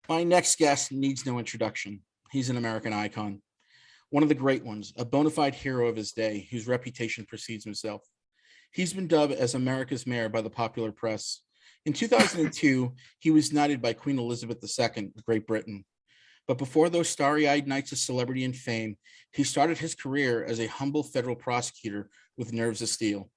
My next guest needs no introduction. He's an American icon, one of the great ones, a bona fide hero of his day, whose reputation precedes himself. He's been dubbed as America's mayor by the popular press. In 2002, he was knighted by Queen Elizabeth II of Great Britain. But before those starry-eyed nights of celebrity and fame, he started his career as a humble federal prosecutor with nerves of steel.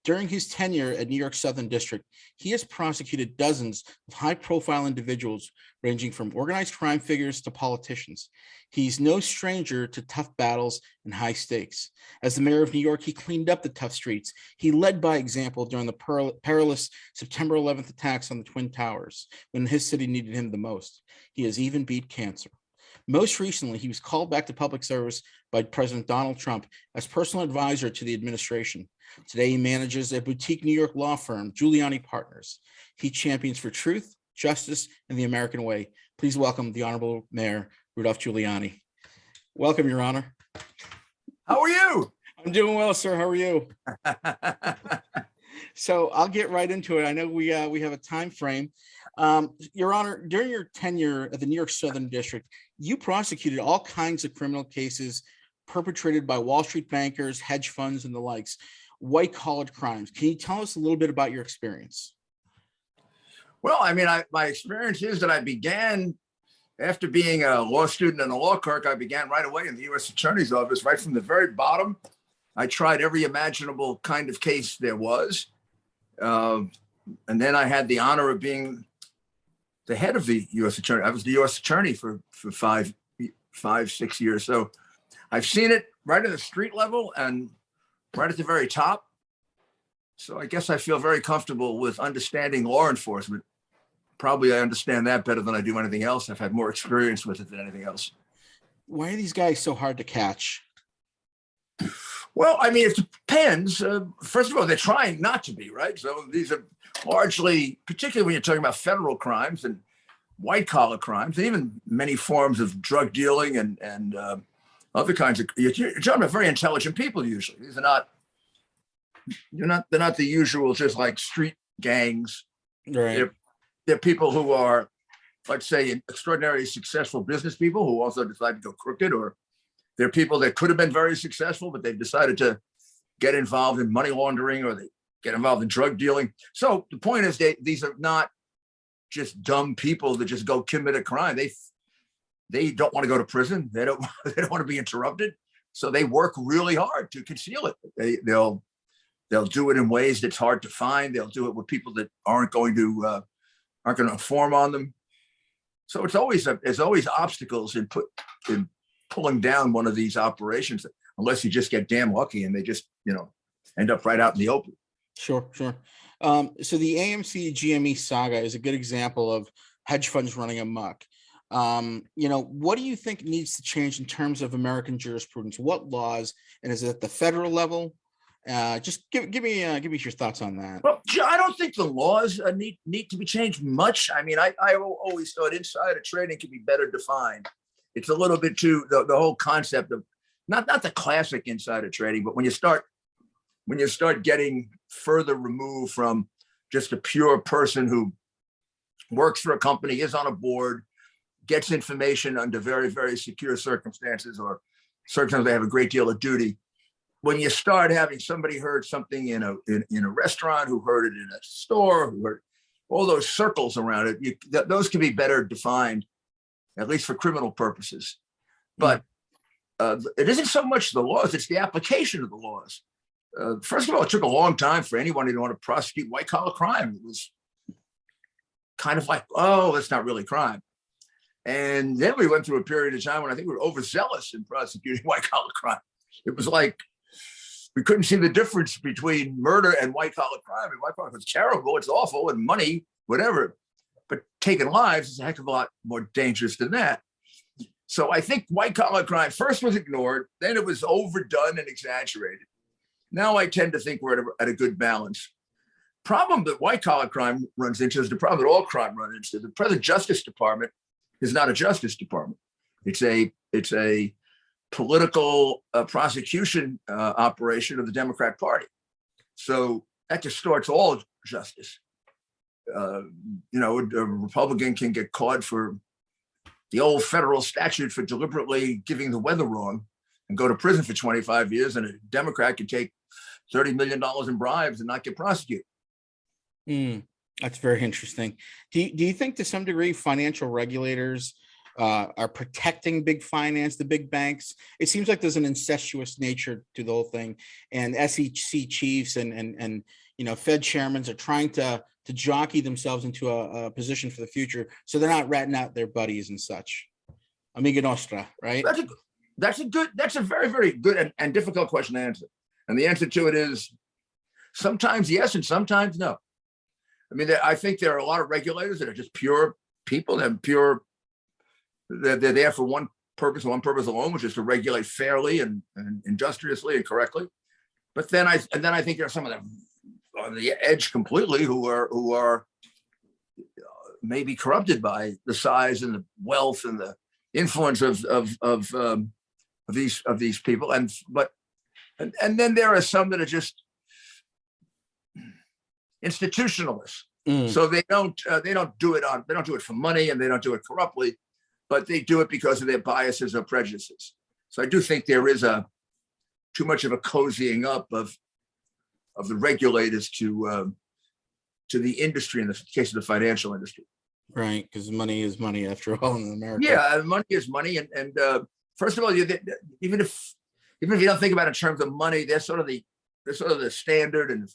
During his tenure at New York Southern District, he has prosecuted dozens of high-profile individuals, ranging from organized crime figures to politicians. He's no stranger to tough battles and high stakes. As the mayor of New York, he cleaned up the tough streets. He led by example during the perilous September 11th attacks on the Twin Towers, when his city needed him the most. He has even beat cancer. Most recently, he was called back to public service by President Donald Trump as personal advisor to the administration. Today, he manages a boutique New York law firm, Giuliani Partners. He champions for truth, justice, and the American way. Please welcome the Honorable Mayor Rudolph Giuliani. Welcome, Your Honor. How are you? I'm doing well, sir. How are you? So I'll get right into it. I know we have a time frame. Your Honor, during your tenure at the New York Southern District, you prosecuted all kinds of criminal cases perpetrated by Wall Street bankers, hedge funds, and the likes, white-collar crimes. Can you tell us a little bit about your experience? Well, I mean, my experience is that I began, after being a law student and a law clerk, I began right away in the U.S. Attorney's Office, right from the very bottom. I tried every imaginable kind of case there was. And then I had the honor of being the head of the U.S. Attorney. I was the U.S. Attorney for 6 years. So I've seen it right at the street level and right at the very top. So I guess I feel very comfortable with understanding law enforcement. Probably I understand that better than I do anything else. I've had more experience with it than anything else. Why are these guys so hard to catch? Well, I mean, it depends. First of all, they're trying not to be, right? So these are largely, particularly when you're talking about federal crimes and white collar crimes, and even many forms of drug dealing and other kinds of, you're talking about very intelligent people usually. These are they're not the usual, just like street gangs. Right. They're people who are, let's say, extraordinarily successful business people who also decide to go crooked, or they're people that could have been very successful, but they've decided to get involved in money laundering, or they get involved in drug dealing. So the point is these are not just dumb people that just go commit a crime. They don't want to go to prison. They don't want to be interrupted. So they work really hard to conceal it. They'll do it in ways that's hard to find. They'll do it with people that aren't going to inform on them. So there's always obstacles in pulling down one of these operations, unless you just get damn lucky and they just, end up right out in the open. Sure. So the AMC GME saga is a good example of hedge funds running amok. What do you think needs to change in terms of American jurisprudence? What laws, and is it at the federal level? Just give me your thoughts on that. Well, I don't think the laws need to be changed much. I mean, I always thought insider trading could be better defined. It's a little bit too the whole concept of not the classic insider trading, but when you start getting further removed from just a pure person who works for a company, is on a board, gets information under very, very secure circumstances, or circumstances they have a great deal of duty. When you start having somebody heard something in a restaurant, who heard it in a store, who heard all those circles around it, those can be better defined, at least for criminal purposes. But it isn't so much the laws, it's the application of the laws. First of all, it took a long time for anyone to want to prosecute white collar crime. It was kind of like, oh, that's not really crime. And then we went through a period of time when I think we were overzealous in prosecuting white collar crime. It was like we couldn't see the difference between murder and white collar crime. And white collar crime is terrible, it's awful, and money, whatever. But taking lives is a heck of a lot more dangerous than that. So I think white collar crime first was ignored, then it was overdone and exaggerated. Now I tend to think we're at a good balance. Problem that white collar crime runs into is the problem that all crime runs into. The present Justice Department is not a justice department. It's a political prosecution operation of the Democrat Party. So that distorts all justice. A Republican can get caught for the old federal statute for deliberately giving the weather wrong and go to prison for 25 years, and a Democrat could take $30 million in bribes and not get prosecuted. That's very interesting. Do you think to some degree financial regulators are protecting big finance, the big banks? It seems like there's an incestuous nature to the whole thing, and SEC chiefs and Fed chairmen are trying to jockey themselves into a position for the future, so they're not ratting out their buddies and such. Amiga nostra, right? That's a very, very good and difficult question to answer. And the answer to it is sometimes yes and sometimes no. I mean, I think there are a lot of regulators that are just pure people and they're there for one purpose and one purpose alone, which is to regulate fairly and industriously and correctly. But then I think there are some of them on the edge completely who are maybe corrupted by the size and the wealth and the influence of these people. And then there are some that are just institutionalists. So they don't do it for money, and they don't do it corruptly, but they do it because of their biases or prejudices. So I do think there is too much of a cozying up of the regulators to the industry, in the case of the financial industry. Right, because money is money after all in America. Yeah, money is money, and first of all, even if you don't think about it in terms of money, they're sort of the standard, and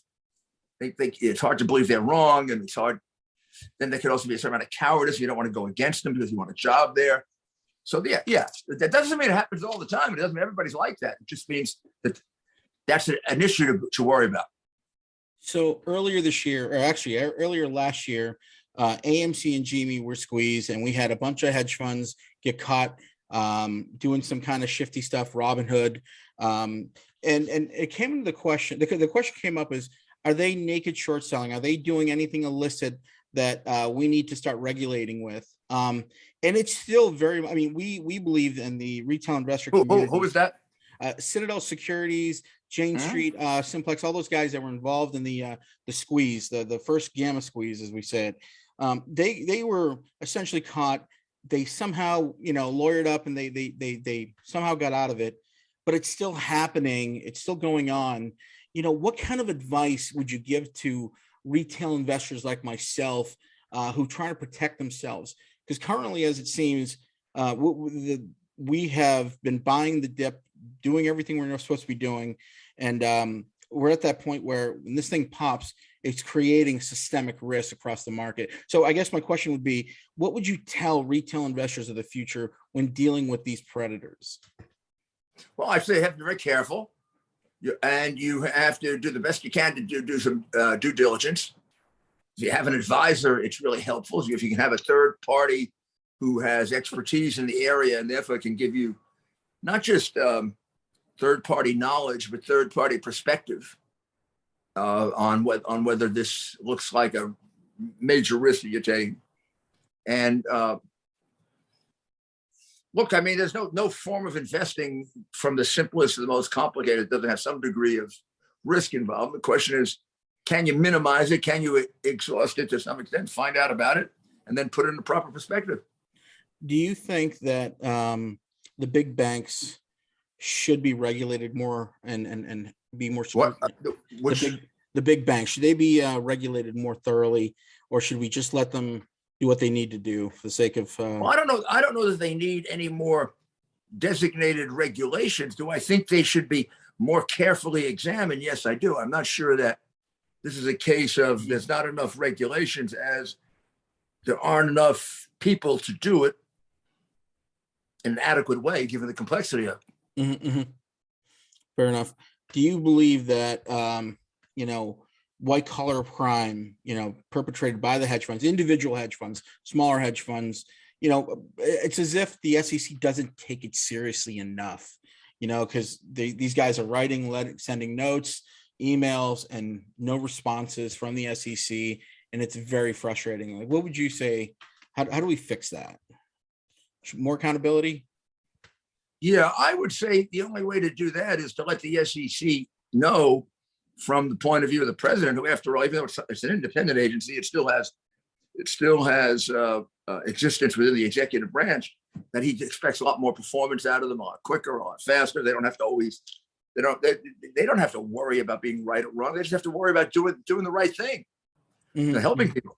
they it's hard to believe they're wrong, and it's hard. Then there could also be a certain amount of cowardice. You don't want to go against them because you want a job there. So yeah, that doesn't mean it happens all the time. It doesn't mean everybody's like that. It just means that that's an issue to worry about. So earlier this year, or actually earlier last year, AMC and GME were squeezed, and we had a bunch of hedge funds get caught doing some kind of shifty stuff, Robinhood, and it came into the question. The question came up is, are they naked short selling? Are they doing anything illicit that we need to start regulating with? And it's still very. I mean, we believe in the retail investor community. Who was that? Citadel Securities, Jane Street, Simplex, all those guys that were involved in the squeeze, the first gamma squeeze, as we said. They were essentially caught. They somehow, lawyered up, and they somehow got out of it. But it's still happening. It's still going on. What kind of advice would you give to retail investors like myself who try to protect themselves? Because currently, as it seems, we have been buying the dip, doing everything we're not supposed to be doing. And we're at that point where when this thing pops, it's creating systemic risk across the market. So I guess my question would be, what would you tell retail investors of the future when dealing with these predators? Well, I say you have to be very careful. And you have to do the best you can to do some due diligence. If you have an advisor, it's really helpful. If you can have a third party who has expertise in the area and therefore can give you not just third party knowledge, but third party perspective on whether this looks like a major risk that you're taking. And look, I mean, there's no form of investing from the simplest to the most complicated that doesn't have some degree of risk involved. The question is, can you minimize it? Can you exhaust it to some extent, find out about it, and then put it in the proper perspective? Do you think that the big banks should be regulated more and be more scrutiny? The big banks, should they be regulated more thoroughly, or should we just let them do what they need to do for the sake of? Well, I don't know. I don't know that they need any more designated regulations. Do I think they should be more carefully examined? Yes, I do. I'm not sure that this is a case of there's not enough regulations as there aren't enough people to do it in an adequate way, given the complexity of it. Mm-hmm. Fair enough. Do you believe that, white collar crime, perpetrated by the hedge funds, individual hedge funds, smaller hedge funds, it's as if the SEC doesn't take it seriously enough, because these guys are sending notes, emails, and no responses from the SEC. And it's very frustrating. Like, what would you say? How do we fix that? More accountability? Yeah, I would say the only way to do that is to let the SEC know, from the point of view of the president, who, after all, even though it's an independent agency, it still has existence within the executive branch. that he expects a lot more performance out of them, a lot quicker, a lot faster. They don't have to always, they don't have to worry about being right or wrong. They just have to worry about doing the right thing, helping people.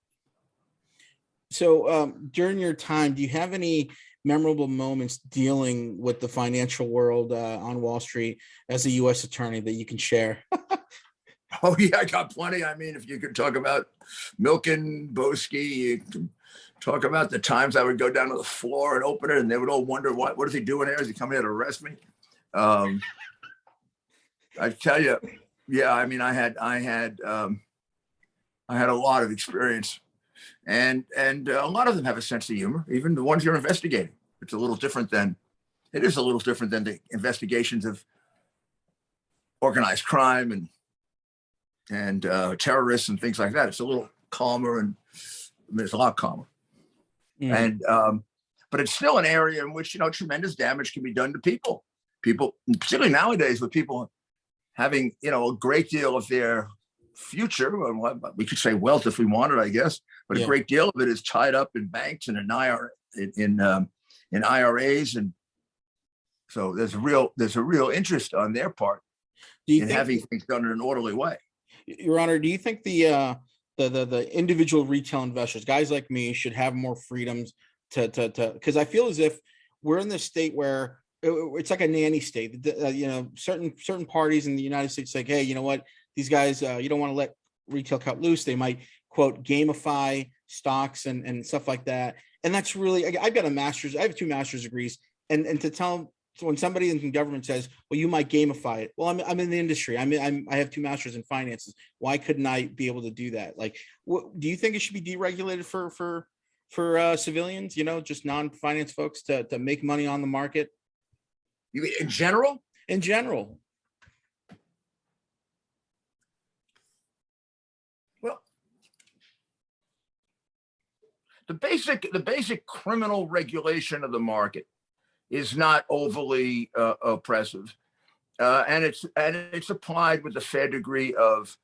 So during your time, do you have any memorable moments dealing with the financial world on Wall Street as a U.S. attorney that you can share? Oh yeah, I got plenty. I mean, if you could talk about Milken Boski, you can talk about the times I would go down to the floor and open it, and they would all wonder what is he doing here? Is he coming here to arrest me? I tell you, yeah. I mean, I had a lot of experience, and a lot of them have a sense of humor. Even the ones you're investigating, it is a little different than the investigations of organized crime and terrorists and things like that. It's a little calmer, and it's a lot calmer. And but it's still an area in which tremendous damage can be done to people, particularly nowadays, with people having a great deal of their future, we could say wealth if we wanted, I guess, but a great deal of it is tied up in banks and in IRAs, and so there's a real interest on their part in having things done in an orderly way. Your Honor, do you think the individual retail investors, guys like me, should have more freedoms to because I feel as if we're in this state where it's like a nanny state. Certain parties in the United States like, hey, you know what, these guys, you don't want to let retail cut loose. They might, quote, gamify stocks and stuff like that. And that's really, I've got I have 2 master's degrees, and to tell. So when somebody in government says, "Well, you might gamify it," well, I'm in the industry. I have 2 masters in finances. Why couldn't I be able to do that? Like, do you think it should be deregulated for civilians? Just non-finance folks to make money on the market. You mean in general? In general. Well, the basic criminal regulation of the market is not overly oppressive, and it's applied with a fair degree of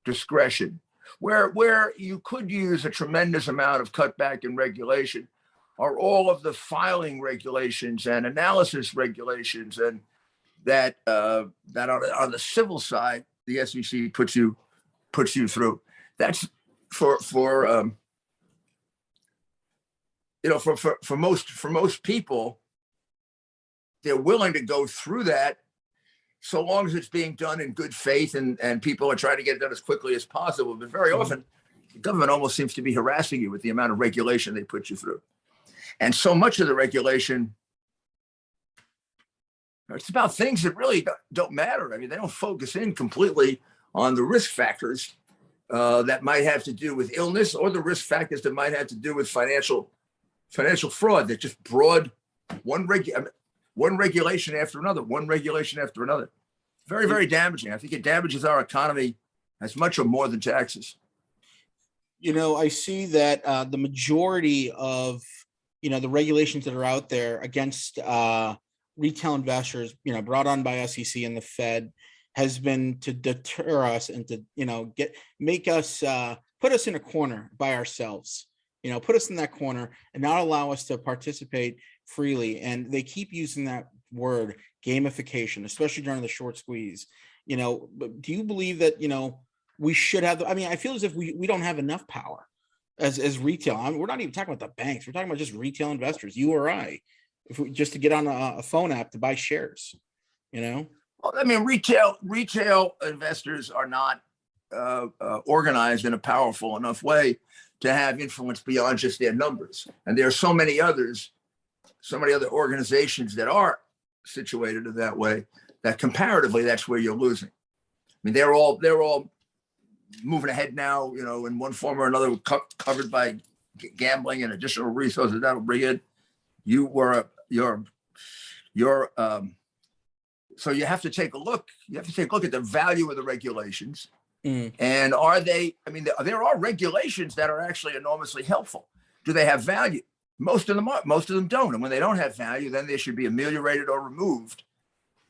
discretion. Where you could use a tremendous amount of cutback in regulation are all of the filing regulations and analysis regulations, and that on the civil side the SEC puts you through. That's for most people. They're willing to go through that so long as it's being done in good faith and people are trying to get it done as quickly as possible. But very often, the government almost seems to be harassing you with the amount of regulation they put you through. And so much of the regulation, it's about things that really don't matter. I mean, they don't focus in completely on the risk factors that might have to do with illness, or the risk factors that might have to do with financial fraud. They're just broad, one regulation after another, Very, very damaging. I think it damages our economy as much or more than taxes. I see that the majority of, the regulations that are out there against retail investors, brought on by SEC and the Fed, has been to deter us and to, put us in a corner by ourselves. Put us in that corner and not allow us to participate freely. And they keep using that word, gamification, especially during the short squeeze. But do you believe that, we should have, I feel as if we don't have enough power as retail. We're not even talking about the banks. We're talking about just retail investors, you or I, just to get on a phone app to buy shares, Well, retail investors are not organized in a powerful enough way to have influence beyond just their numbers. And there are so many other organizations that are situated in that way that comparatively, that's where you're losing. I mean, they're all moving ahead now, in one form or another, covered by gambling and additional resources that'll bring in. So you have to take a look. You have to take a look at the value of the regulations. And are they? There are regulations that are actually enormously helpful. Do they have value? Most of them don't. And when they don't have value, then they should be ameliorated or removed.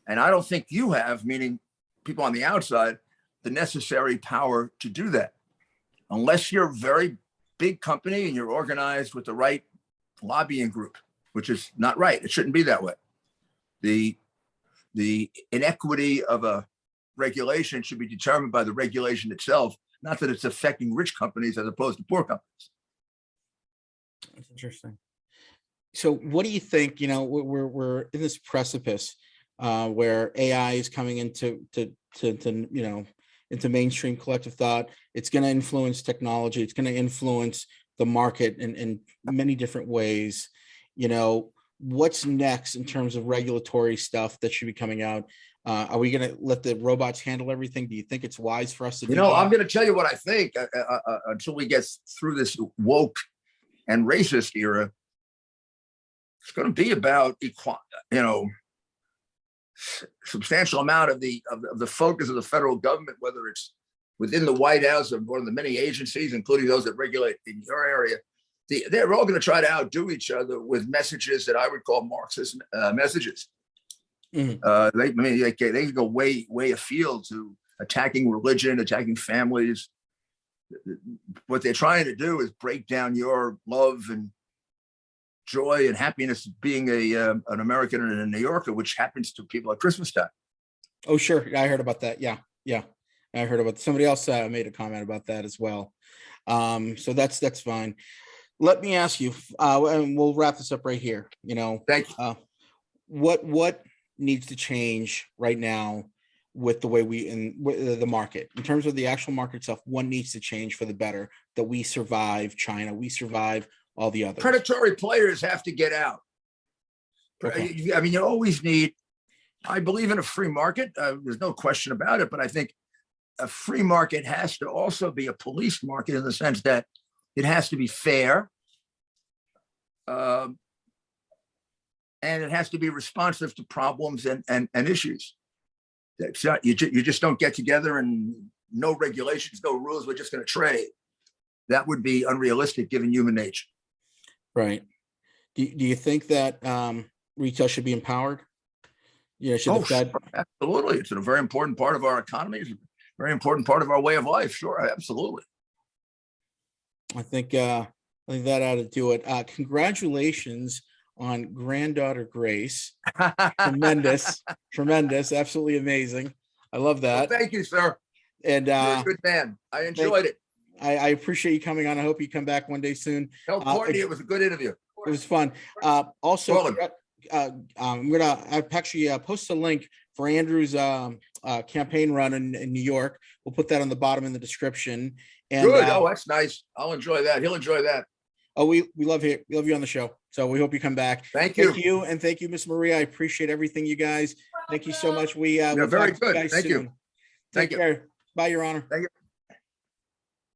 And I don't think you have, meaning people on the outside, the necessary power to do that, unless you're a very big company and you're organized with the right lobbying group. which is not right. It shouldn't be that way. The inequity of a regulation should be determined by the regulation itself, not that it's affecting rich companies as opposed to poor companies. That's interesting. So what do you think, we're in this precipice where AI is coming into into mainstream collective thought. It's going to influence technology. It's going to influence the market in many different ways. What's next in terms of regulatory stuff that should be coming out? Are we going to let the robots handle everything? Do you think it's wise for us to do that? I'm going to tell you what I think until we get through this woke and racist era. It's going to be about substantial amount of the focus of the federal government, whether it's within the White House or one of the many agencies, including those that regulate in your area. They're all going to try to outdo each other with messages that I would call Marxist messages. Mm-hmm. They can go way afield to attacking religion, attacking families. What they're trying to do is break down your love and joy and happiness of being an American and a New Yorker, which happens to people at Christmas time. Oh, sure. I heard about that. Yeah. I heard about somebody else made a comment about that as well. So that's fine. Let me ask you, and we'll wrap this up right here. Thank you. What needs to change right now with the way the market, in terms of the actual market itself? What needs to change for the better that we survive China, we survive all the others? Predatory players have to get out. Okay. You always need. I believe in a free market. There's no question about it. But I think a free market has to also be a police market in the sense that it has to be fair, and it has to be responsive to problems and issues. That's not, you just don't get together and no regulations, no rules. We're just going to trade. That would be unrealistic given human nature. Right. Do you think that retail should be empowered? Should the Fed? Absolutely. It's a very important part of our economy. It's a very important part of our way of life. Sure, absolutely. I think that ought to do it. Congratulations on granddaughter Grace. Tremendous, absolutely amazing. I love that. Well, thank you, sir. And you're a good man. I enjoyed it. I appreciate you coming on. I hope you come back one day soon. Tell Courtney it was a good interview. It was fun. Also, I'm gonna actually post a link for Andrew's campaign run in New York. We'll put that on the bottom in the description. And, good. That's nice. I'll enjoy that. He'll enjoy that. Oh, we love you. We love you on the show. So we hope you come back. Thank you. Thank you. And thank you, Miss Maria. I appreciate everything, you guys. Thank you so much. We'll very good. Thank you. Take care. Bye, Your Honor. Thank you.